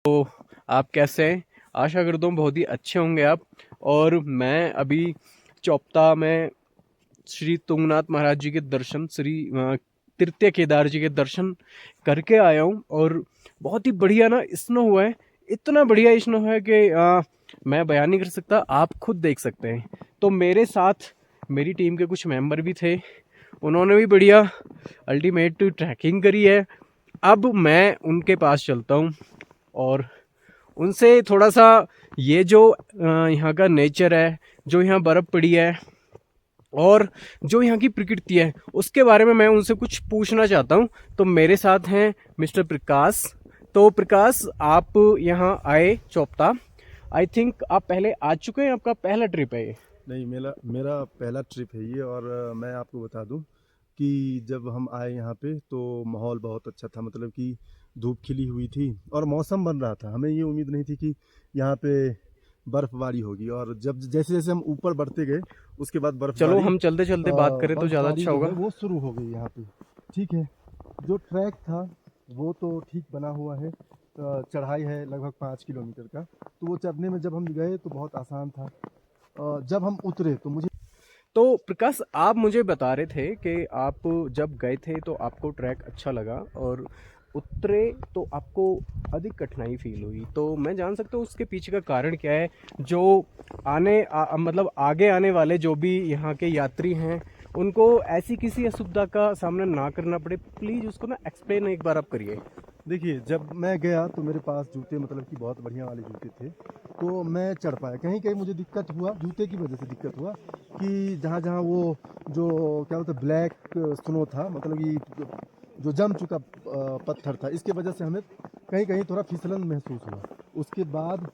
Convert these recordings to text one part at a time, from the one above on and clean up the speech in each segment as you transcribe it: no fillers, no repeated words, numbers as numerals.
तो आप कैसे हैं? आशा करता हूँ बहुत ही अच्छे होंगे आप। और मैं अभी चौपता में श्री तुंगनाथ महाराज जी के दर्शन, श्री तृतीय केदार जी के दर्शन करके आया हूँ। और बहुत ही बढ़िया ना स्नो हुआ है, इतना बढ़िया स्नो है कि मैं बयान नहीं कर सकता, आप खुद देख सकते हैं। तो मेरे साथ मेरी टीम के कुछ मेंबर भी थे, उन्होंने भी बढ़िया अल्टीमेट ट्रैकिंग करी है। अब मैं उनके पास चलता हूँ और उनसे थोड़ा सा ये जो यहाँ का नेचर है, जो यहाँ बर्फ़ पड़ी है और जो यहाँ की प्रकृति है, उसके बारे में मैं उनसे कुछ पूछना चाहता हूँ। तो मेरे साथ हैं मिस्टर प्रकाश। तो प्रकाश, आप यहाँ आए चोपता, आई थिंक आप पहले आ चुके हैं, आपका पहला ट्रिप है ये? नहीं, मेरा मेरा पहला ट्रिप है ये। और मैं आपको बता दूं कि जब हम आए यहाँ पे तो माहौल बहुत अच्छा था। मतलब कि धूप खिली हुई थी और मौसम बन रहा था। हमें ये उम्मीद नहीं थी कि यहाँ पे बर्फ़बारी होगी। और जब जैसे जैसे हम ऊपर बढ़ते गए उसके बाद चलो बर्फ़बारी हम चलते चलते बात करें तो ज़्यादा बर्फ़बारी अच्छा जो है होगा। वो शुरू हो गई यहाँ पे। ठीक है, जो ट्रैक था वो तो ठीक बना हुआ है। चढ़ाई है लगभग 5 किलोमीटर का। तो वो चढ़ने में जब हम गए तो बहुत आसान था। जब हम उतरे तो मुझे तो प्रकाश, आप मुझे बता रहे थे कि आप जब गए थे तो आपको ट्रैक अच्छा लगा और उतरे तो आपको अधिक कठिनाई फील हुई। तो मैं जान सकता हूँ उसके पीछे का कारण क्या है? जो मतलब आगे आने वाले जो भी यहाँ के यात्री हैं, उनको ऐसी किसी असुविधा का सामना ना करना पड़े, प्लीज़ उसको ना एक्सप्लेन एक बार आप करिए। देखिए, जब मैं गया तो मेरे पास जूते मतलब कि बहुत बढ़िया वाले जूते थे। तो मैं चढ़ पाया। कहीं कहीं मुझे दिक्कत हुआ, जूते की वजह से दिक्कत हुआ कि जहाँ जहाँ वो जो क्या बोलते ब्लैक स्नो था, मतलब कि जो जम चुका पत्थर था, इसके वजह से हमें कहीं कहीं थोड़ा फिसलन महसूस हुआ। उसके बाद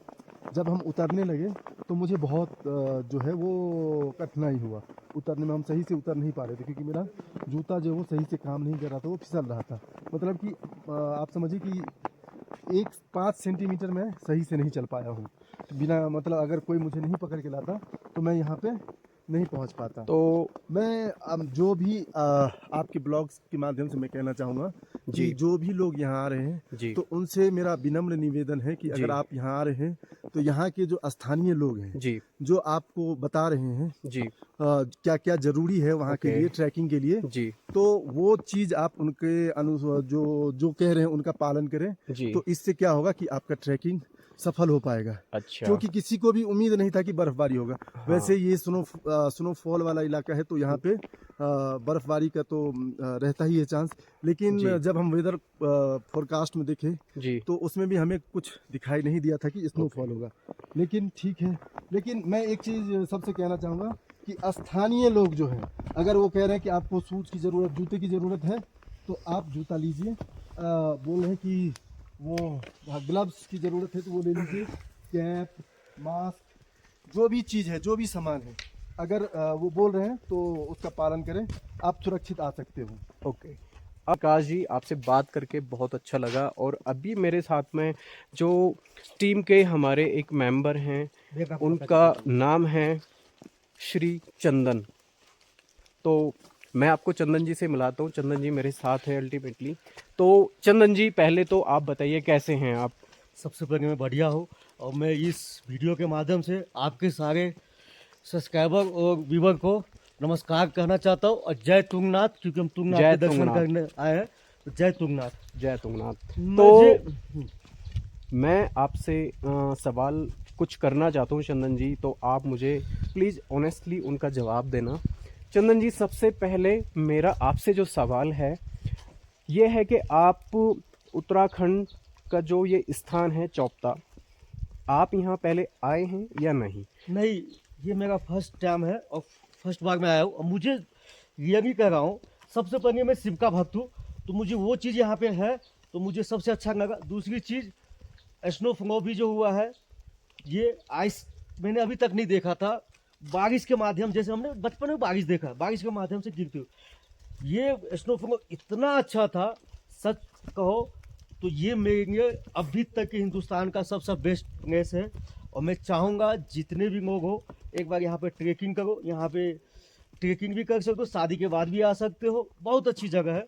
जब हम उतरने लगे तो मुझे बहुत जो है वो कठिनाई हुआ उतरने में। हम सही से उतर नहीं पा रहे थे क्योंकि मेरा जूता जो है वो सही से काम नहीं कर रहा था, वो फिसल रहा था। मतलब कि आप समझिए कि 5 सेंटीमीटर में सही से नहीं चल पाया हूँ। बिना मतलब अगर कोई मुझे नहीं पकड़ के लाता तो मैं यहाँ पे नहीं पहुँच पाता। तो मैं जो भी आपके ब्लॉग्स के माध्यम से मैं कहना चाहूँगा कि जी, जो भी लोग यहाँ आ रहे हैं जी, तो उनसे मेरा विनम्र निवेदन है कि अगर जी, आप यहाँ आ रहे हैं तो यहाँ के जो स्थानीय लोग हैं, जी, जो आपको बता रहे हैं जी, क्या क्या ज़रूरी है वहाँ के ओके, लिए, ट्रैकिंग के लिए, जी, तो वो चीज़ आप उनके जो जो कह रहे हैं उनका पालन करें। जी, तो इससे क्या होगा कि आपका ट्रैकिंग सफल हो पाएगा। अच्छा, क्योंकि किसी को भी उम्मीद नहीं था कि बर्फ़बारी होगा। हाँ, वैसे ये स्नोफॉल वाला इलाका है तो यहाँ पे बर्फ़बारी का तो रहता ही है चांस। लेकिन जी, जब हम वेदर फोरकास्ट में देखे जी, तो उसमें भी हमें कुछ दिखाई नहीं दिया था कि ओके, स्नोफॉल होगा। लेकिन ठीक है। लेकिन मैं एक चीज़ सबसे कहना चाहूँगा कि स्थानीय लोग जो हैं, अगर वो कह रहे हैं कि आपको शूज़ की ज़रूरत, जूते की ज़रूरत है, तो आप जूता लीजिए। बोल रहे हैं कि वो ग्लव्स की ज़रूरत है तो वो ले लीजिए। कैप, मास्क, जो भी चीज़ है, जो भी सामान है, अगर वो बोल रहे हैं तो उसका पालन करें, आप सुरक्षित आ सकते हो। ओके। आकाश जी, आपसे बात करके बहुत अच्छा लगा। और अभी मेरे साथ में जो टीम के हमारे एक मेंबर हैं, उनका नाम है श्री चंदन। तो मैं आपको चंदन जी से मिलाता हूँ। चंदन जी मेरे साथ हैं अल्टीमेटली। तो चंदन जी, पहले तो आप बताइए कैसे हैं आप? सबसे पहले मैं बढ़िया हूँ और मैं इस वीडियो के माध्यम से आपके सारे सब्सक्राइबर और व्यूवर को नमस्कार कहना चाहता हूँ और जय तुंगनाथ, क्योंकि हम तुंगनाथ जय के दर्शन तुंगनाथ। करने आए हैं। तो जय तुंगनाथ। जय तुंगनाथ। तो मुझे मैं आपसे सवाल कुछ करना चाहता हूँ चंदन जी, तो आप मुझे प्लीज़ ऑनेस्टली उनका जवाब देना। चंदन जी, सबसे पहले मेरा आपसे जो सवाल है ये है कि आप उत्तराखंड का जो ये स्थान है चौपता, आप यहाँ पहले आए हैं या नहीं? नहीं, ये मेरा फर्स्ट टाइम है और फर्स्ट बार मैं आया हूँ और मुझे रियली कह रहा हूँ, सबसे पहले मैं शिव का भक्त हूँ। तो मुझे वो चीज़ यहाँ पे है तो मुझे सबसे अच्छा लगा। दूसरी चीज़, स्नोफॉल भी जो हुआ है, ये आइस मैंने अभी तक नहीं देखा था। बारिश के माध्यम, जैसे हमने बचपन में बारिश देखा, बारिश के माध्यम से गिरती हुई, ये स्नोफॉल इतना अच्छा था, सच कहो तो ये मेरे लिए अभी तक के हिंदुस्तान का सबसे बेस्ट प्लेस है। और मैं चाहूँगा जितने भी लोग हो, एक बार यहाँ पे ट्रेकिंग करो। यहाँ पे ट्रेकिंग भी कर सकते हो, शादी के बाद भी आ सकते हो, बहुत अच्छी जगह है।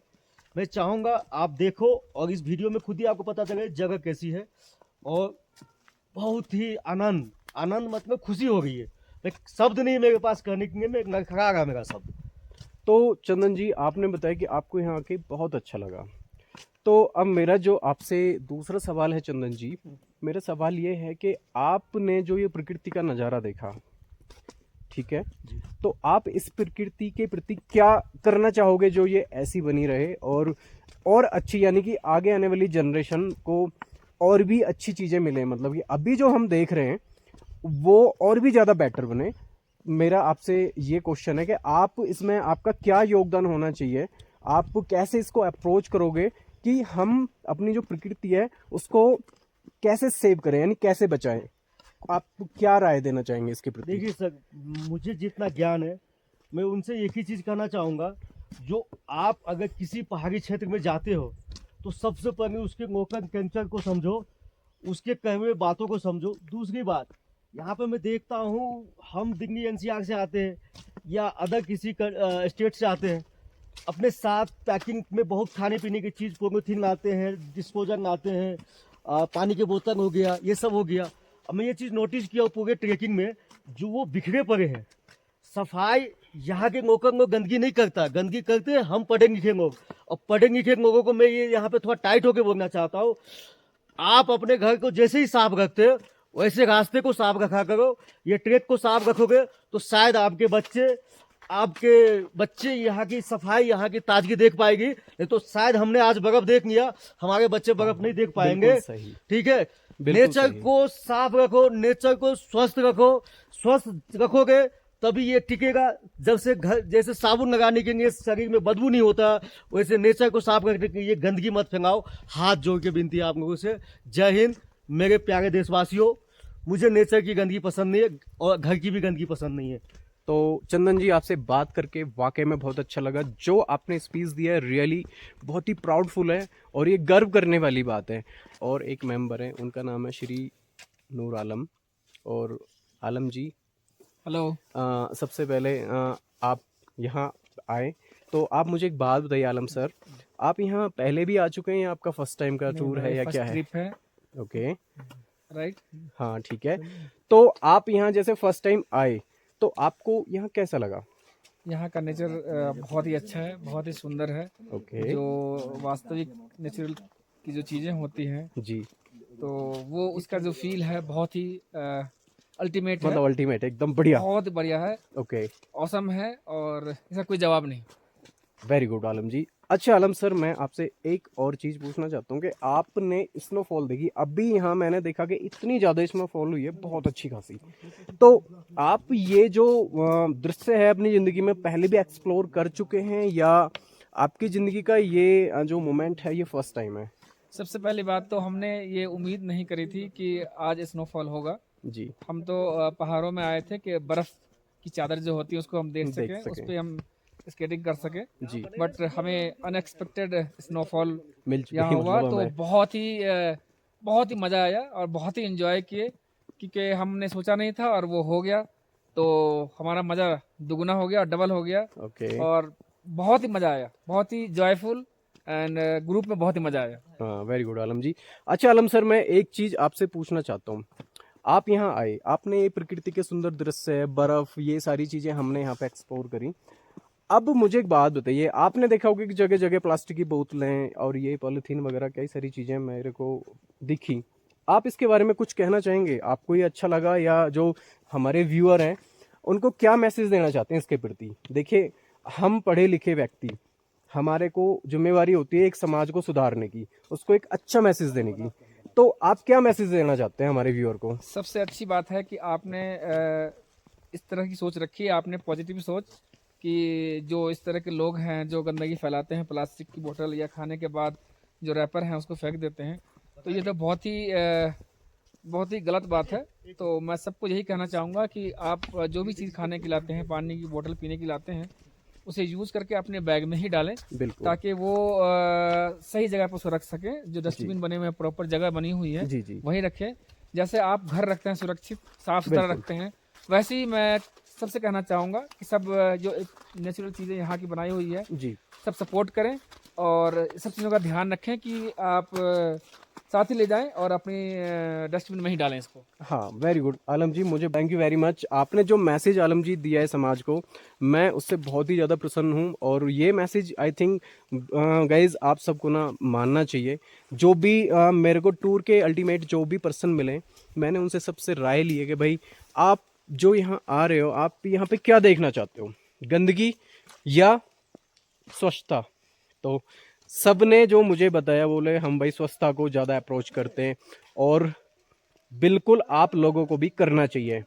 मैं चाहूँगा आप देखो और इस वीडियो में खुद ही आपको पता चले जगह कैसी है। और बहुत ही आनंद आनंद मतलब खुशी हो गई है। एक शब्द नहीं मेरे पास कहने के लिए, मैं नखरा रहा मेरा शब्द। तो चंदन जी, आपने बताया कि आपको यहाँ आके बहुत अच्छा लगा। तो अब मेरा जो आपसे दूसरा सवाल है चंदन जी, मेरा सवाल ये है कि आपने जो ये प्रकृति का नज़ारा देखा, ठीक है, तो आप इस प्रकृति के प्रति क्या करना चाहोगे जो ये ऐसी बनी रहे और अच्छी, यानी कि आगे आने वाली जनरेशन को और भी अच्छी चीज़ें मिले, मतलब कि अभी जो हम देख रहे हैं वो और भी ज़्यादा बेटर बने। मेरा आपसे ये क्वेश्चन है कि आप इसमें आपका क्या योगदान होना चाहिए, आप कैसे इसको अप्रोच करोगे कि हम अपनी जो प्रकृति है उसको कैसे सेव करें, यानी कैसे बचाएं? आप क्या राय देना चाहेंगे इसके प्रति? देखिए सर, मुझे जितना ज्ञान है मैं उनसे एक ही चीज़ कहना चाहूँगा, जो आप अगर किसी पहाड़ी क्षेत्र में जाते हो तो सबसे पहले उसके लोकल कल्चर को समझो, उसके कहे हुए बातों को समझो। दूसरी बात, यहाँ पे मैं देखता हूँ हम दिल्ली एनसीआर से आते हैं या अदर किसी स्टेट से आते हैं, अपने साथ पैकिंग में बहुत खाने पीने की चीज़ पॉलीथीन लाते हैं, डिस्पोजल लाते हैं, पानी की बोतल हो गया, ये सब हो गया। अब मैं ये चीज़ नोटिस किया पूरे ट्रेकिंग में, जो वो बिखरे पड़े हैं। सफाई यहाँ के लोगों को गंदगी नहीं करता, गंदगी करते हैं हम पढ़े लिखे लोग। और पढ़े लिखे लोगों को मैं ये यहाँ पे थोड़ा टाइट होकर बोलना चाहता हूँ, आप अपने घर को जैसे ही साफ रखते हो वैसे रास्ते को साफ रखा करो। ये ट्रैक को साफ रखोगे तो शायद आपके बच्चे यहाँ की सफाई, यहाँ की ताजगी देख पाएगी। नहीं तो शायद हमने आज बर्फ देख लिया, हमारे बच्चे बर्फ नहीं देख पाएंगे। बिल्कुल सही। ठीक है, बिल्कुल नेचर सही। को साफ रखो, नेचर को स्वस्थ रखो। स्वस्थ रखोगे तभी ये टिकेगा। जब से घर जैसे साबुन लगाने के लिए शरीर में बदबू नहीं होता, वैसे नेचर को साफ रखने के लिए गंदगी मत फैलाओ। हाथ जोड़ के विनती है आप लोगों से। जय हिंद मेरे प्यारे देशवासियों। मुझे नेचर की गंदगी पसंद नहीं है और घर की भी गंदगी पसंद नहीं है। तो चंदन जी, आपसे बात करके वाकई में बहुत अच्छा लगा। जो आपने स्पीच दिया है रियली बहुत ही प्राउडफुल है और ये गर्व करने वाली बात है। और एक मेंबर है, उनका नाम है श्री नूर आलम। और आलम जी, हेलो। सबसे पहले आप यहाँ आए तो आप मुझे एक बात बताइए आलम सर, आप यहाँ पहले भी आ चुके हैं या आपका फर्स्ट टाइम का टूर है या क्या है? ट्रिप है। Okay, right. हाँ ठीक है। तो आप यहाँ जैसे फर्स्ट टाइम आए तो आपको यहाँ कैसा लगा? यहाँ का नेचर बहुत ही अच्छा है, बहुत ही सुंदर है। ओके जो वास्तविक नेचुरल की जो चीज़ें होती हैं जी, तो वो उसका जो फील है बहुत ही अल्टीमेट है, मतलब अल्टीमेट एकदम बढ़िया। बहुत बढ़िया है, ओके, औसम है और इसका कोई जवाब नहीं। वेरी गुड आलम जी। अच्छा आलम सर, मैं आपसे एक और चीज़ पूछना चाहता हूँ कि आपने स्नोफॉल देखी? अभी यहाँ मैंने देखा कि इतनी ज़्यादा स्नोफॉल हुई है, बहुत अच्छी खासी। तो आप ये जो दृश्य है अपनी ज़िंदगी में पहले भी एक्सप्लोर कर चुके हैं या आपकी ज़िंदगी का ये जो मोमेंट है ये फर्स्ट टाइम है? सबसे पहली बात तो हमने ये उम्मीद नहीं करी थी कि आज स्नोफॉल होगा। जी, हम तो पहाड़ों में आए थे कि बर्फ़ की चादर जो होती है उसको हम देख देख सकें, उस सकें। पर हम स्केटिंग कर सके। जी, बट हमें अनएक्सपेक्टेड स्नोफॉल मिल चुकी यहाँ है हुआ, मतलब तो हमें। बहुत ही मज़ा आया और बहुत ही एंजॉय किए, क्योंकि हमने सोचा नहीं था और वो हो गया, तो हमारा मज़ा दुगना हो गया और डबल हो गया। ओके, और बहुत ही मज़ा आया, बहुत ही जॉयफुल एंड ग्रुप में बहुत ही मज़ा आया। हाँ वेरी गुड आलम जी। अच्छा आलम सर, मैं एक चीज़ आपसे पूछना चाहता हूँ। आप यहाँ आए, आपने ये प्रकृति के सुंदर दृश्य, बर्फ़, ये सारी चीज़ें हमने यहाँ पे एक्सप्लोर करी। अब मुझे एक बात बताइए, आपने देखा होगा कि जगह जगह प्लास्टिक की बोतलें और ये पॉलीथीन वगैरह कई सारी चीज़ें मेरे को दिखी। आप इसके बारे में कुछ कहना चाहेंगे? आपको ये अच्छा लगा या जो हमारे व्यूअर हैं उनको क्या मैसेज देना चाहते हैं इसके प्रति? देखिए, हम पढ़े लिखे व्यक्ति, हमारे को जिम्मेवारी होती है एक समाज को सुधारने की, उसको एक अच्छा मैसेज देने की। तो आप क्या मैसेज देना चाहते हैं हमारे व्यूअर को? सबसे अच्छी बात है कि आपने इस तरह की सोच रखी है, आपने पॉजिटिव सोच कि जो इस तरह के लोग हैं जो गंदगी फैलाते हैं, प्लास्टिक की बोतल या खाने के बाद जो रैपर हैं उसको फेंक देते हैं, तो ये तो बहुत ही गलत बात है। तो मैं सबको यही कहना चाहूँगा कि आप जो भी चीज़ खाने की लाते हैं, पानी की बोतल पीने की लाते हैं, उसे यूज़ करके अपने बैग में ही डालें, बिल्कुल ताकि वो सही जगह पर उसको रख सकें। जो डस्टबिन बने हुए हैं, प्रॉपर जगह बनी हुई है, जी जी, वहीं रखें। जैसे आप घर रखते हैं सुरक्षित साफ सुथरा बिल्कुल। रखते हैं, वैसे ही मैं सबसे कहना चाहूँगा कि सब जो एक नेचुरल चीज़ें यहाँ की बनाई हुई है जी सब सपोर्ट करें और सब चीज़ों का ध्यान रखें कि आप साथ ही ले जाएं और अपनी डस्टबिन में ही डालें इसको। हाँ, वेरी गुड आलम जी, मुझे थैंक यू वेरी मच। आपने जो मैसेज आलम जी दिया है समाज को, मैं उससे बहुत ही ज़्यादा प्रसन्न हूँ। और ये मैसेज आई थिंक गाइज आप सबको ना मानना चाहिए। जो भी मेरे को टूर के अल्टीमेट जो भी पर्सन मिले, मैंने उनसे सबसे राय ली है कि भाई आप जो यहाँ आ रहे हो, आप यहाँ पे क्या देखना चाहते हो, गंदगी या स्वच्छता? तो सबने जो मुझे बताया, बोले हम भाई स्वच्छता को ज़्यादा अप्रोच करते हैं और बिल्कुल आप लोगों को भी करना चाहिए।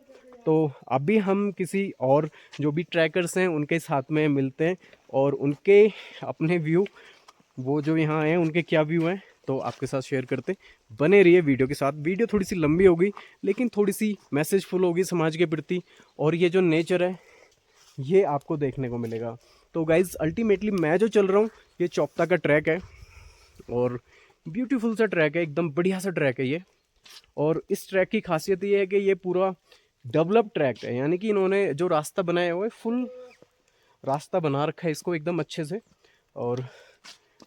तो अभी हम किसी और जो भी ट्रैकर्स हैं उनके साथ में मिलते हैं और उनके अपने व्यू, वो जो यहाँ हैं उनके क्या व्यू हैं, तो आपके साथ शेयर करते हैं। बने रहिए वीडियो के साथ। वीडियो थोड़ी सी लंबी होगी लेकिन थोड़ी सी मैसेजफुल होगी समाज के प्रति, और ये जो नेचर है ये आपको देखने को मिलेगा। तो गाइज अल्टीमेटली मैं जो चल रहा हूँ ये चोपता का ट्रैक है और ब्यूटीफुल सा ट्रैक है, एकदम बढ़िया सा ट्रैक है ये। और इस ट्रैक की खासियत ये है कि ये पूरा डेवलप ट्रैक है, यानी कि इन्होंने जो रास्ता बनाया हुआ है फुल रास्ता बना रखा है इसको एकदम अच्छे से। और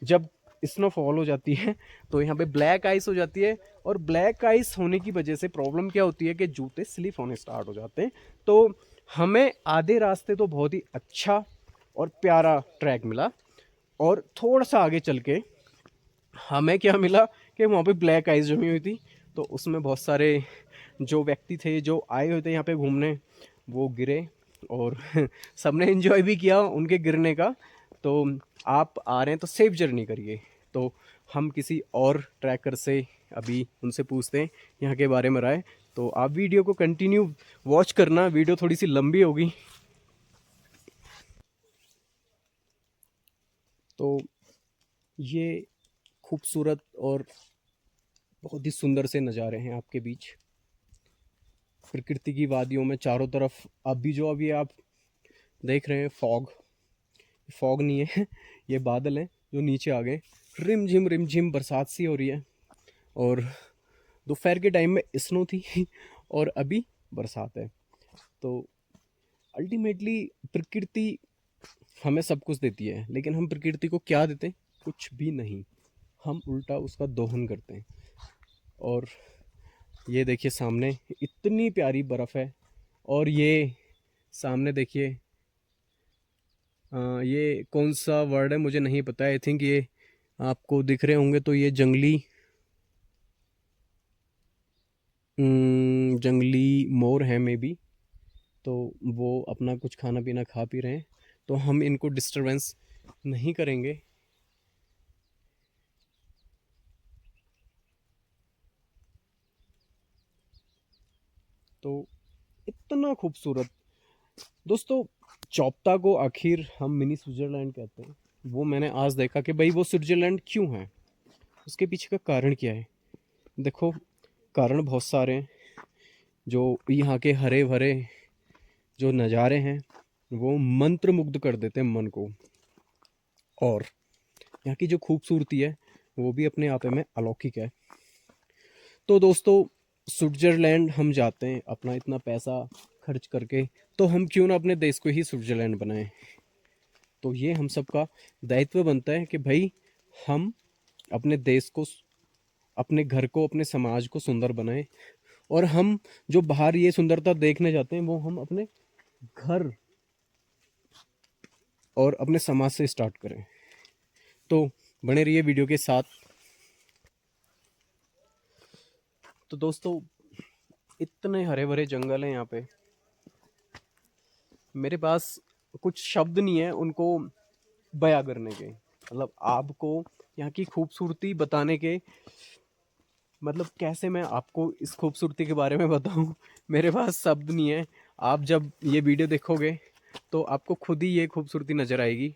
जब स्नोफॉल हो जाती है तो यहाँ पे ब्लैक आइस हो जाती है, और ब्लैक आइस होने की वजह से प्रॉब्लम क्या होती है कि जूते स्लिप होने स्टार्ट हो जाते हैं। तो हमें आधे रास्ते तो बहुत ही अच्छा और प्यारा ट्रैक मिला, और थोड़ा सा आगे चल के हमें क्या मिला कि वहाँ पे ब्लैक आइस जमी हुई थी। तो उसमें बहुत सारे जो व्यक्ति थे जो आए हुए थे यहाँ पे घूमने, वो गिरे और सबने एंजॉय भी किया उनके गिरने का। तो आप आ रहे हैं तो सेफ जर्नी करिए। तो हम किसी और ट्रैकर से अभी उनसे पूछते हैं यहाँ के बारे में राय। तो आप वीडियो को कंटिन्यू वॉच करना, वीडियो थोड़ी सी लंबी होगी। तो ये खूबसूरत और बहुत ही सुंदर से नज़ारे हैं आपके बीच, प्रकृति की वादियों में चारों तरफ। अभी आप देख रहे हैं फॉग नहीं है ये बादल हैं जो नीचे आ गए। रिम झिम बरसात सी हो रही है, और दोपहर के टाइम में स्नो थी और अभी बरसात है। तो अल्टीमेटली प्रकृति हमें सब कुछ देती है, लेकिन हम प्रकृति को क्या देते हैं? कुछ भी नहीं, हम उल्टा उसका दोहन करते हैं। और ये देखिए सामने इतनी प्यारी बर्फ़ है, और ये सामने देखिए ये कौन सा वर्ड है मुझे नहीं पता, आई थिंक ये आपको दिख रहे होंगे। तो ये जंगली मोर है मे बी। तो वो अपना कुछ खाना पीना खा पी रहे हैं, तो हम इनको डिस्टरबेंस नहीं करेंगे। तो इतना खूबसूरत दोस्तों, चोपता को आखिर हम मिनी स्विट्ज़रलैंड कहते हैं। वो मैंने आज देखा कि भाई वो स्विट्ज़रलैंड क्यों है, उसके पीछे का कारण क्या है। देखो कारण बहुत सारे हैं। जो यहाँ के हरे भरे जो नज़ारे हैं वो मंत्र मुग्ध कर देते हैं मन को, और यहाँ की जो खूबसूरती है वो भी अपने आप में अलौकिक है। तो दोस्तों स्विट्ज़रलैंड हम जाते हैं अपना इतना पैसा खर्च करके, तो हम क्यों ना अपने देश को ही स्विट्ज़रलैंड बनाएं। तो ये हम सबका दायित्व बनता है कि भाई हम अपने देश को, अपने घर को, अपने समाज को सुंदर बनाएं। और हम जो बाहर ये सुंदरता देखने जाते हैं वो हम अपने घर और अपने समाज से स्टार्ट करें। तो बने रहिए वीडियो के साथ। तो दोस्तों इतने हरे भरे जंगल हैं यहाँ पे, मेरे पास कुछ शब्द नहीं है उनको बयां करने के, मतलब आपको यहाँ की खूबसूरती बताने के, मतलब कैसे मैं आपको इस खूबसूरती के बारे में बताऊँ, मेरे पास शब्द नहीं है। आप जब ये वीडियो देखोगे तो आपको खुद ही ये खूबसूरती नज़र आएगी।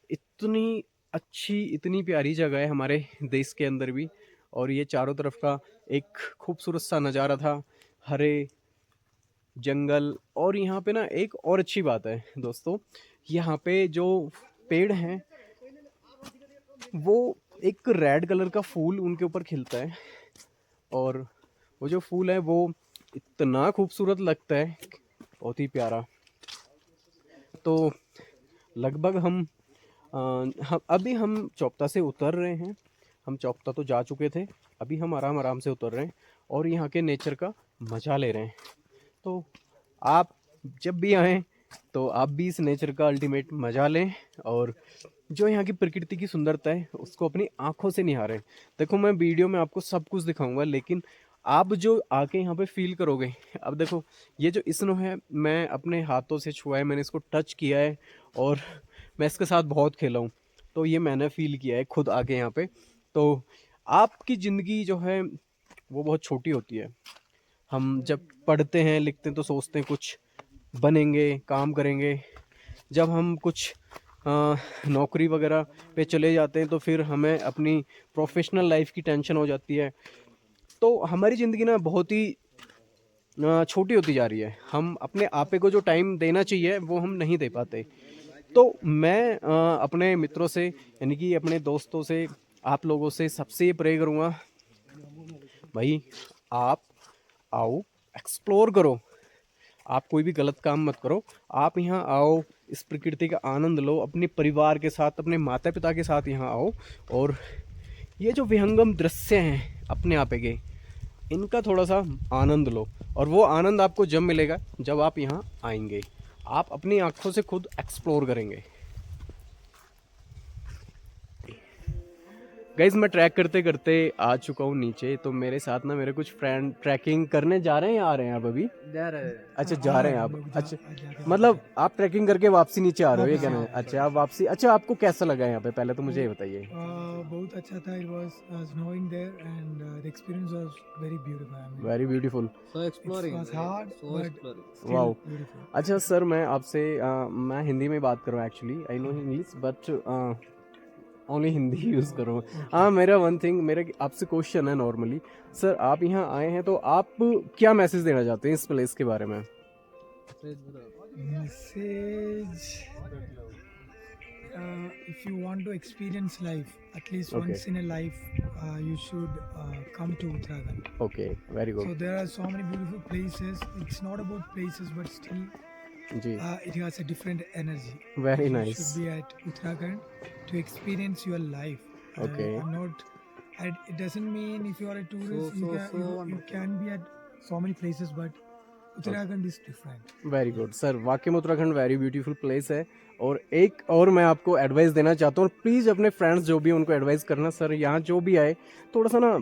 इतनी अच्छी, इतनी प्यारी जगह है हमारे देश के अंदर भी, और ये चारों तरफ का एक खूबसूरत सा नज़ारा था, हरे जंगल। और यहाँ पे ना एक और अच्छी बात है दोस्तों, यहाँ पे जो पेड़ हैं वो एक रेड कलर का फूल उनके ऊपर खिलता है, और वो जो फूल है वो इतना खूबसूरत लगता है, बहुत ही प्यारा। तो लगभग हम हम चोपता से उतर रहे हैं। हम चोपता तो जा चुके थे, अभी हम आराम आराम से उतर रहे हैं और यहाँ के नेचर का मज़ा ले रहे हैं। तो आप जब भी आएँ तो आप भी इस नेचर का अल्टीमेट मज़ा लें और जो यहाँ की प्रकृति की सुंदरता है उसको अपनी आंखों से निहारें। देखो मैं वीडियो में आपको सब कुछ दिखाऊंगा, लेकिन आप जो आके यहाँ पे फील करोगे। अब देखो ये जो स्नो है, मैं अपने हाथों से छुआ है, मैंने इसको टच किया है और मैं इसके साथ बहुत खेला हूँ, तो ये मैंने फील किया है खुद आके यहाँ पे। तो आपकी ज़िंदगी जो है वो बहुत छोटी होती है। हम जब पढ़ते हैं लिखते हैं तो सोचते हैं कुछ बनेंगे, काम करेंगे। जब हम कुछ नौकरी वगैरह पे चले जाते हैं तो फिर हमें अपनी प्रोफेशनल लाइफ की टेंशन हो जाती है। तो हमारी ज़िंदगी ना बहुत ही छोटी होती जा रही है। हम अपने आपे को जो टाइम देना चाहिए वो हम नहीं दे पाते। तो मैं अपने मित्रों से यानी कि अपने दोस्तों से, आप लोगों से सबसे ये प्रे करूँगा, भाई आप आओ, एक्सप्लोर करो। आप कोई भी गलत काम मत करो, आप यहाँ आओ, इस प्रकृति का आनंद लो, अपने परिवार के साथ, अपने माता पिता के साथ यहाँ आओ और ये जो विहंगम दृश्य हैं अपने आप के, इनका थोड़ा सा आनंद लो। और वो आनंद आपको जब मिलेगा जब आप यहाँ आएंगे, आप अपनी आंखों से खुद एक्सप्लोर करेंगे। गाइज मैं ट्रैक करते करते आ चुका हूँ नीचे। तो मेरे साथ ना मेरे कुछ फ्रेंड ट्रैकिंग करने जा रहे हैं या आ रहे हैं आप अभी? जा रहे हैं। अच्छा जा रहे हैं आप। अच्छा मतलब आप ट्रैकिंग करके वापसी नीचे आ रहे हो, ये कहना है? अच्छा आप वापसी। अच्छा आपको कैसा लगा यहाँ पे, पहले तो मुझे ये बताइए। बहुत अच्छा था। It was snowing there and the experience was very beautiful. I mean, very beautiful. So exploring. it was hard, So but exploring. still Wow. beautiful. अच्छा सर मैं आपसे मैं हिंदी में बात करूँ, actually I know English but only Hindi use करो। हाँ मेरा वन थिंग, मेरा आपसे क्वेश्चन है नॉर्मली। सर आप यहाँ आए हैं तो आप क्या मैसेज देना चाहते हैं इस प्लेस के बारे में? Message. If you want to experience life, at least Okay. once in a life, you should come to Uttarakhand. Okay very So good. there are so many beautiful places. It's not about places, but still, जी it has a different energy. Very You nice. should be at Uttarakhand to experience your life. Okay. I'm not. It doesn't mean if you are a tourist, So you can be at so many places, but Uttarakhand is different. Very good sir, वाकई में Uttarakhand very beautiful place है। और एक और मैं आपको advice देना चाहता हूँ, प्लीज़ अपने फ्रेंड्स जो भी हैं उनको एडवाइस करना, सर यहाँ जो भी आए थोड़ा सा ना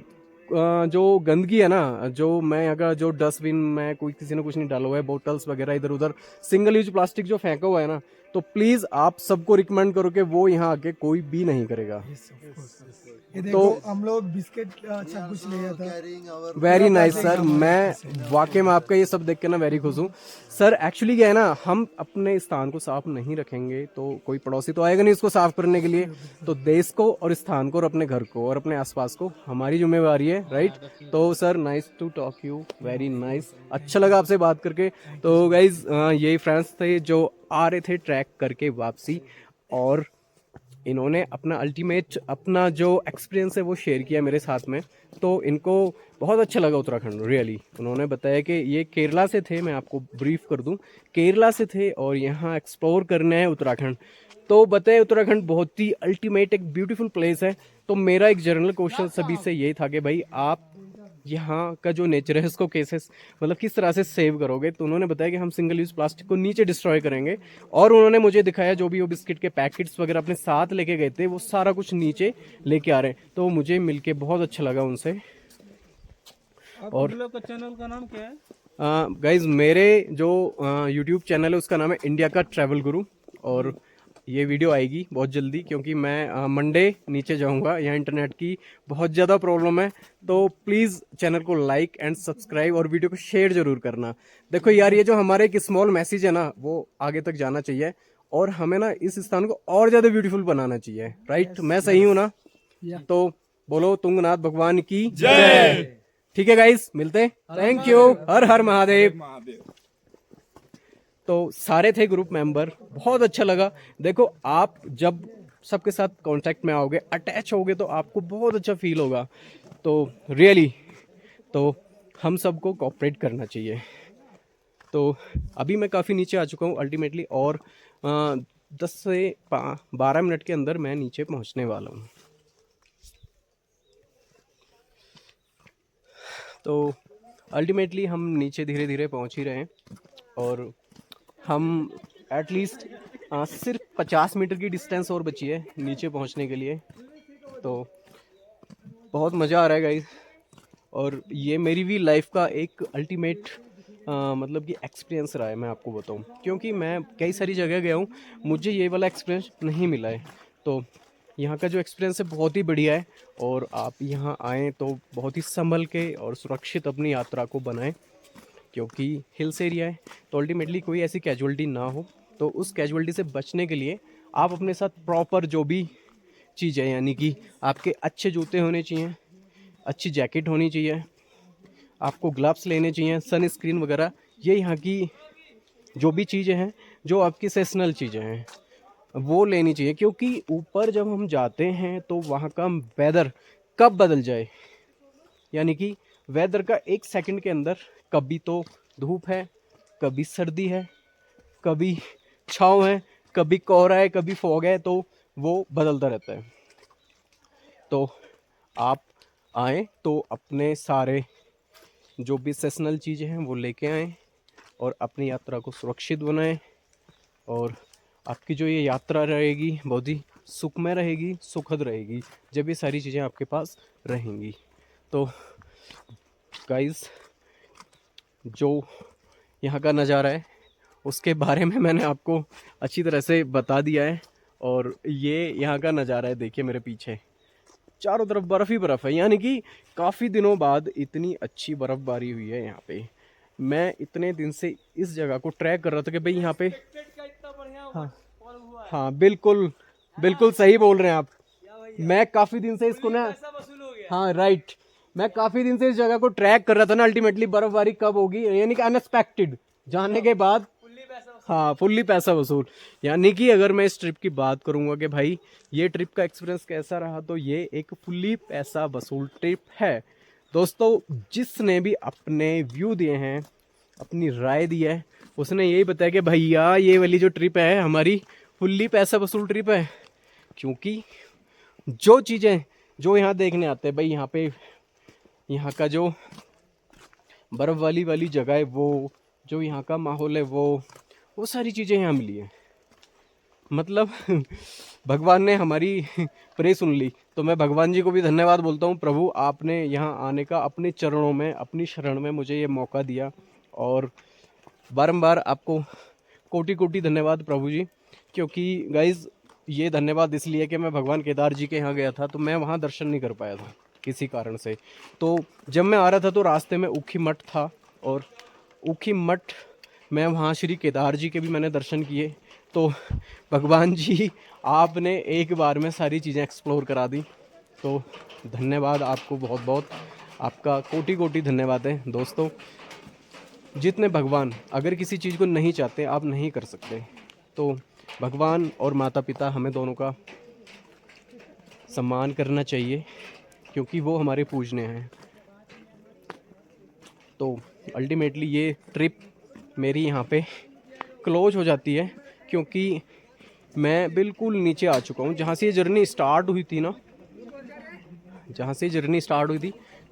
जो गंदगी है ना, जो मैं अगर जो डस्टबिन में कोई किसी ने कुछ नहीं डाला हुआ है, बोटल्स वगैरह इधर उधर सिंगल यूज प्लास्टिक जो फेंका हुआ है ना, तो प्लीज़ आप सबको रिकमेंड करो कि वो यहाँ आके कोई भी नहीं करेगा। Yes, of course. ये देखो हम लोग बिस्किट सब कुछ ले गया था। वेरी नाइस सर, मैं वाकई में आपका ये सब देख के ना वेरी खुश हूँ सर। एक्चुअली क्या है ना, हम अपने स्थान को साफ नहीं रखेंगे तो कोई पड़ोसी तो आएगा नहीं इसको साफ करने के लिए। तो देश को और स्थान को और अपने घर को और अपने आसपास को हमारी जिम्मेवारी है, राइट? तो sir nice to talk you, very nice, अच्छा लगा आपसे बात करके। तो गाइज यही फ्रेंड्स थे जो आ रहे थे ट्रैक करके वापसी, और इन्होंने अपना अल्टीमेट अपना जो एक्सपीरियंस है वो शेयर किया मेरे साथ में। तो इनको बहुत अच्छा लगा उत्तराखंड, रियली। उन्होंने बताया कि ये केरला से थे, मैं आपको ब्रीफ कर दूं, केरला से थे और यहाँ एक्सप्लोर करना है उत्तराखंड। तो बताए उत्तराखंड बहुत ही अल्टीमेट एक ब्यूटीफुल प्लेस है। तो मेरा एक जनरल क्वेश्चन सभी से यही था कि भाई आप यहाँ का जो नेचर है इसको कैसे मतलब किस तरह से सेव करोगे? तो उन्होंने बताया कि हम सिंगल यूज प्लास्टिक को नीचे डिस्ट्रॉय करेंगे, और उन्होंने मुझे दिखाया जो भी वो बिस्किट के पैकेट्स वगैरह अपने साथ लेके गए थे वो सारा कुछ नीचे लेके आ रहे हैं। तो मुझे मिलके बहुत अच्छा लगा उनसे। और का चैनल का नाम क्या है? गाइज मेरे जो यूट्यूब चैनल है उसका नाम है इंडिया का ट्रैवल गुरु, और ये वीडियो आएगी बहुत जल्दी क्योंकि मैं मंडे नीचे जाऊंगा, यहाँ इंटरनेट की बहुत ज़्यादा प्रॉब्लम है। तो प्लीज़ चैनल को लाइक एंड सब्सक्राइब और वीडियो को शेयर जरूर करना। देखो यार ये जो हमारे एक स्मॉल मैसेज है ना वो आगे तक जाना चाहिए, और हमें ना इस स्थान को और ज़्यादा ब्यूटीफुल बनाना चाहिए, राइट? मैं सही हूँ ना? तो बोलो तुंगनाथ भगवान की जय। ठीक है गाइस, मिलते हैं। थैंक यू, हर हर महादेव। तो सारे थे ग्रुप मेंबर, बहुत अच्छा लगा। देखो आप जब सबके साथ कांटेक्ट में आओगे, अटैच होगे, तो आपको बहुत अच्छा फील होगा। तो रियली तो हम सबको कोऑपरेट करना चाहिए। तो अभी मैं काफ़ी नीचे आ चुका हूँ अल्टीमेटली, और 10 से 12 मिनट के अंदर मैं नीचे पहुंचने वाला हूं। तो अल्टीमेटली हम नीचे धीरे धीरे पहुंच ही रहे हैं और हम एटलीस्ट सिर्फ 50 मीटर की डिस्टेंस और बची है नीचे पहुंचने के लिए। तो बहुत मज़ा आ रहा है गाइस, और ये मेरी भी लाइफ का एक अल्टीमेट मतलब कि एक्सपीरियंस रहा है, मैं आपको बताऊं, क्योंकि मैं कई सारी जगह गया हूं, मुझे ये वाला एक्सपीरियंस नहीं मिला है। तो यहाँ का जो एक्सपीरियंस है बहुत ही बढ़िया है, और आप यहाँ आएँ तो बहुत ही संभल के और सुरक्षित अपनी यात्रा को बनाएं, क्योंकि हिल्स एरिया है तो अल्टीमेटली कोई ऐसी कैजुअलिटी ना हो। तो उस कैजुअलिटी से बचने के लिए आप अपने साथ प्रॉपर जो भी चीज़ है, यानी कि आपके अच्छे जूते होने चाहिए, अच्छी जैकेट होनी चाहिए, आपको ग्लव्स लेने चाहिए, सन स्क्रीन वगैरह, ये यहाँ की जो भी चीज़ें हैं, जो आपकी सेसनल चीज़ें हैं वो लेनी चाहिए। क्योंकि ऊपर जब हम जाते हैं तो वहाँ का वेदर कब बदल जाए, यानी कि वेदर का 1 सेकंड के अंदर कभी तो धूप है, कभी सर्दी है, कभी छाँव है, कभी कोहरा है, कभी फॉग है, तो वो बदलता रहता है। तो आप आएँ तो अपने सारे जो भी सेसनल चीज़ें हैं वो लेके आएँ और अपनी यात्रा को सुरक्षित बनाएं, और आपकी जो ये यात्रा रहेगी बहुत ही सुखमय रहेगी, सुखद रहेगी जब ये सारी चीज़ें आपके पास रहेंगी। तो गाइस, जो यहाँ का नज़ारा है उसके बारे में मैंने आपको अच्छी तरह से बता दिया है, और ये यहाँ का नज़ारा है, देखिए मेरे पीछे चारों तरफ बर्फ़ ही बर्फ़ है, यानी कि काफ़ी दिनों बाद इतनी अच्छी बर्फ़बारी हुई है यहाँ पे। मैं इतने दिन से इस जगह को ट्रैक कर रहा था कि भाई यहाँ पे, हाँ बिल्कुल बिल्कुल सही बोल रहे हैं आप। मैं काफ़ी दिन से इसको ना, हाँ राइट, मैं काफ़ी दिन से इस जगह को ट्रैक कर रहा था ना, अल्टीमेटली बर्फ़बारी कब होगी, यानी कि अनएक्सपेक्टेड जाने के बाद, हाँ फुल्ली पैसा वसूल। यानी कि अगर मैं इस ट्रिप की बात करूंगा कि भाई ये ट्रिप का एक्सपीरियंस कैसा रहा, तो ये एक फुल्ली पैसा वसूल ट्रिप है। दोस्तों, जिसने भी अपने व्यू दिए हैं, अपनी राय दी है, उसने यही बताया कि भैया ये वाली जो ट्रिप है हमारी फुल्ली पैसा वसूल ट्रिप है। क्योंकि जो चीज़ें जो यहाँ देखने आते हैं भाई, यहाँ का जो बर्फ़ वाली जगह है, वो जो यहाँ का माहौल है, वो सारी चीज़ें यहाँ मिली है। मतलब भगवान ने हमारी प्रे सुन ली। तो मैं भगवान जी को भी धन्यवाद बोलता हूँ, प्रभु आपने यहाँ आने का अपने चरणों में, अपनी शरण में मुझे ये मौका दिया, और बारंबार आपको कोटि कोटि धन्यवाद प्रभु जी। क्योंकि गाइज़, ये धन्यवाद इसलिए कि मैं भगवान केदार जी के यहाँ गया था तो मैं वहाँ दर्शन नहीं कर पाया था किसी कारण से। तो जब मैं आ रहा था तो रास्ते में ऊखी मठ था, और ऊखी मठ में वहाँ श्री केदार जी के भी मैंने दर्शन किए। तो भगवान जी, आपने एक बार में सारी चीज़ें एक्सप्लोर करा दी। तो धन्यवाद आपको, बहुत बहुत आपका कोटि कोटि धन्यवाद है। दोस्तों, जितने भगवान अगर किसी चीज़ को नहीं चाहते, आप नहीं कर सकते, तो भगवान और माता पिता हमें दोनों का सम्मान करना चाहिए, क्योंकि वो हमारे पूजनीय हैं। तो अल्टीमेटली ये ट्रिप मेरी यहाँ पे क्लोज हो जाती है, क्योंकि मैं बिल्कुल नीचे आ चुका हूँ। जहाँ से ये जर्नी स्टार्ट हुई थी ना,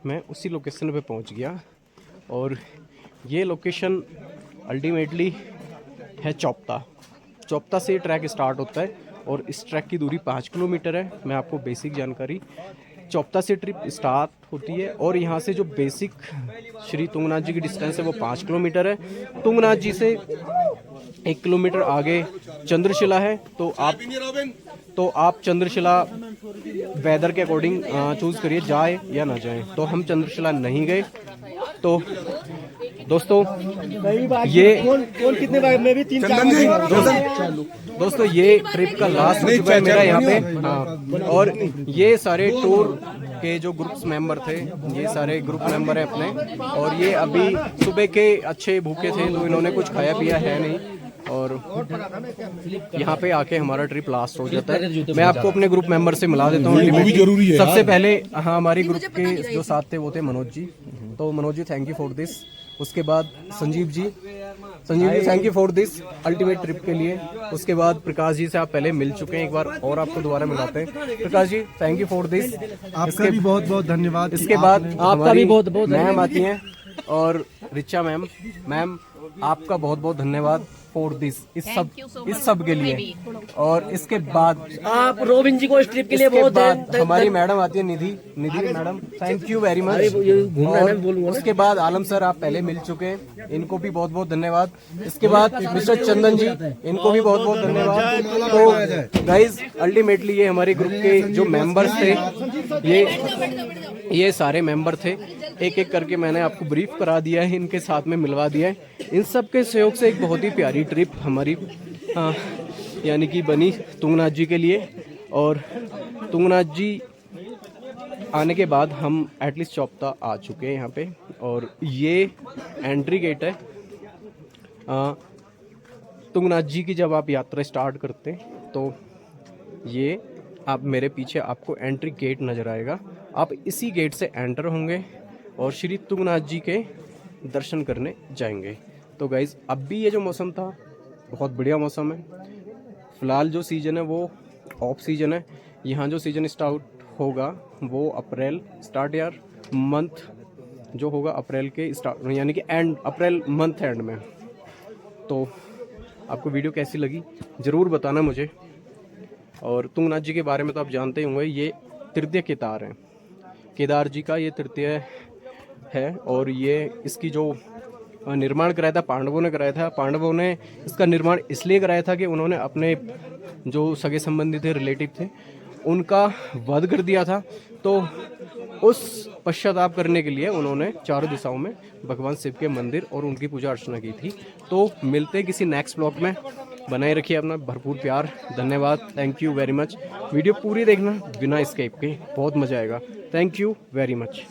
मैं उसी लोकेशन पे पहुँच गया, और ये लोकेशन अल्टीमेटली है चौपता से ये ट्रैक स्टार्ट होता है, और इस ट्रैक की दूरी 5 किलोमीटर है। मैं आपको बेसिक जानकारी, चौपता से ट्रिप स्टार्ट होती है, और यहाँ से जो बेसिक श्री तुंगनाथ जी की डिस्टेंस है वो 5 किलोमीटर है। तुंगनाथ जी से 1 किलोमीटर आगे चंद्रशिला है। तो आप चंद्रशिला वेदर के अकॉर्डिंग चूज़ करिए, जाए या ना जाए। तो हम चंद्रशिला नहीं गए। तो दोस्तों, ये कौन कितने बार, मैं भी 3-4 बार। दोस्तों, ये ट्रिप का लास्ट हो चुका है मेरा यहाँ पे। हाँ, और ये सारे टूर के जो ग्रुप्स मेंबर थे, ये सारे ग्रुप मेंबर हैं अपने, और ये अभी सुबह के अच्छे भूखे थे, तो इन्होंने कुछ खाया पिया है नहीं, और यहाँ पे आके हमारा ट्रिप लास्ट हो जाता है। मैं आपको अपने ग्रुप मेंबर से मिला देता हूँ। सबसे पहले हमारे ग्रुप के जो साथ थे वो थे मनोज जी। तो Manoj ji, thank you for this. उसके बाद Sanjeev ji, Sanjeev ji thank you for this ultimate trip के लिए। उसके बाद प्रकाश जी से आप पहले मिल चुके हैं एक बार और आपको दोबारा मिलाते हैं। Prakash ji thank you for this. आपका भी बहुत बहुत धन्यवाद। इसके बाद आपका भी बहुत बहुत मैम आती हैं और रिचा मैम आपका बहुत बहुत धन्यवाद फॉर दिस इस सब के लिए। और इसके बाद आप रोबिन जी को इस ट्रिप के लिए इसके बहुत बाद हमारी मैडम आती है Nidhi madam thank you very much. उसके बाद आलम सर आप पहले मिल चुके हैं, इनको भी बहुत बहुत धन्यवाद। इसके बाद मिस्टर चंदन जी इनको भी बहुत बहुत धन्यवाद। तो गाइज अल्टीमेटली ये हमारे ग्रुप के जो मेंबर्स थे ये सारे मेंबर थे, एक एक करके मैंने आपको ब्रीफ करा दिया है, इनके साथ में मिलवा दिया है। इन सब के सहयोग से एक बहुत ही प्यारी ट्रिप हमारी यानी कि बनी तुंगनाथ जी के लिए। और तुंगनाथ जी आने के बाद हम एटलीस्ट चौपता आ चुके हैं यहाँ पे, और ये एंट्री गेट है तुंगनाथ जी की। जब आप यात्रा स्टार्ट करते हैं तो ये आप मेरे पीछे आपको एंट्री गेट नज़र आएगा, आप इसी गेट से एंटर होंगे और श्री तुंगनाथ जी के दर्शन करने जाएंगे। तो गाइज़ अब भी ये जो मौसम था बहुत बढ़िया मौसम है। फ़िलहाल जो सीज़न है वो ऑफ सीज़न है। यहाँ जो सीज़न स्टार्ट होगा वो अप्रैल मंथ जो होगा अप्रैल के स्टार्ट यानी कि एंड अप्रैल मंथ एंड में। तो आपको वीडियो कैसी लगी ज़रूर बताना मुझे। और तुंगनाथ जी के बारे में तो आप जानते ही होंगे, ये तृतीय केदार हैं, केदार जी का ये तृतीय है। और ये इसकी जो निर्माण कराया था पांडवों ने कराया था। पांडवों ने इसका निर्माण इसलिए कराया था कि उन्होंने अपने जो सगे संबंधी थे, रिलेटिव थे, उनका वध कर दिया था। तो उस पश्चाताप करने के लिए उन्होंने चारों दिशाओं में भगवान शिव के मंदिर और उनकी पूजा अर्चना की थी। तो मिलते किसी नेक्स्ट ब्लॉग में, बनाए रखिए अपना भरपूर प्यार। धन्यवाद, thank you very much. Video पूरी देखना बिना स्किप के, बहुत मज़ा आएगा। Thank you very much.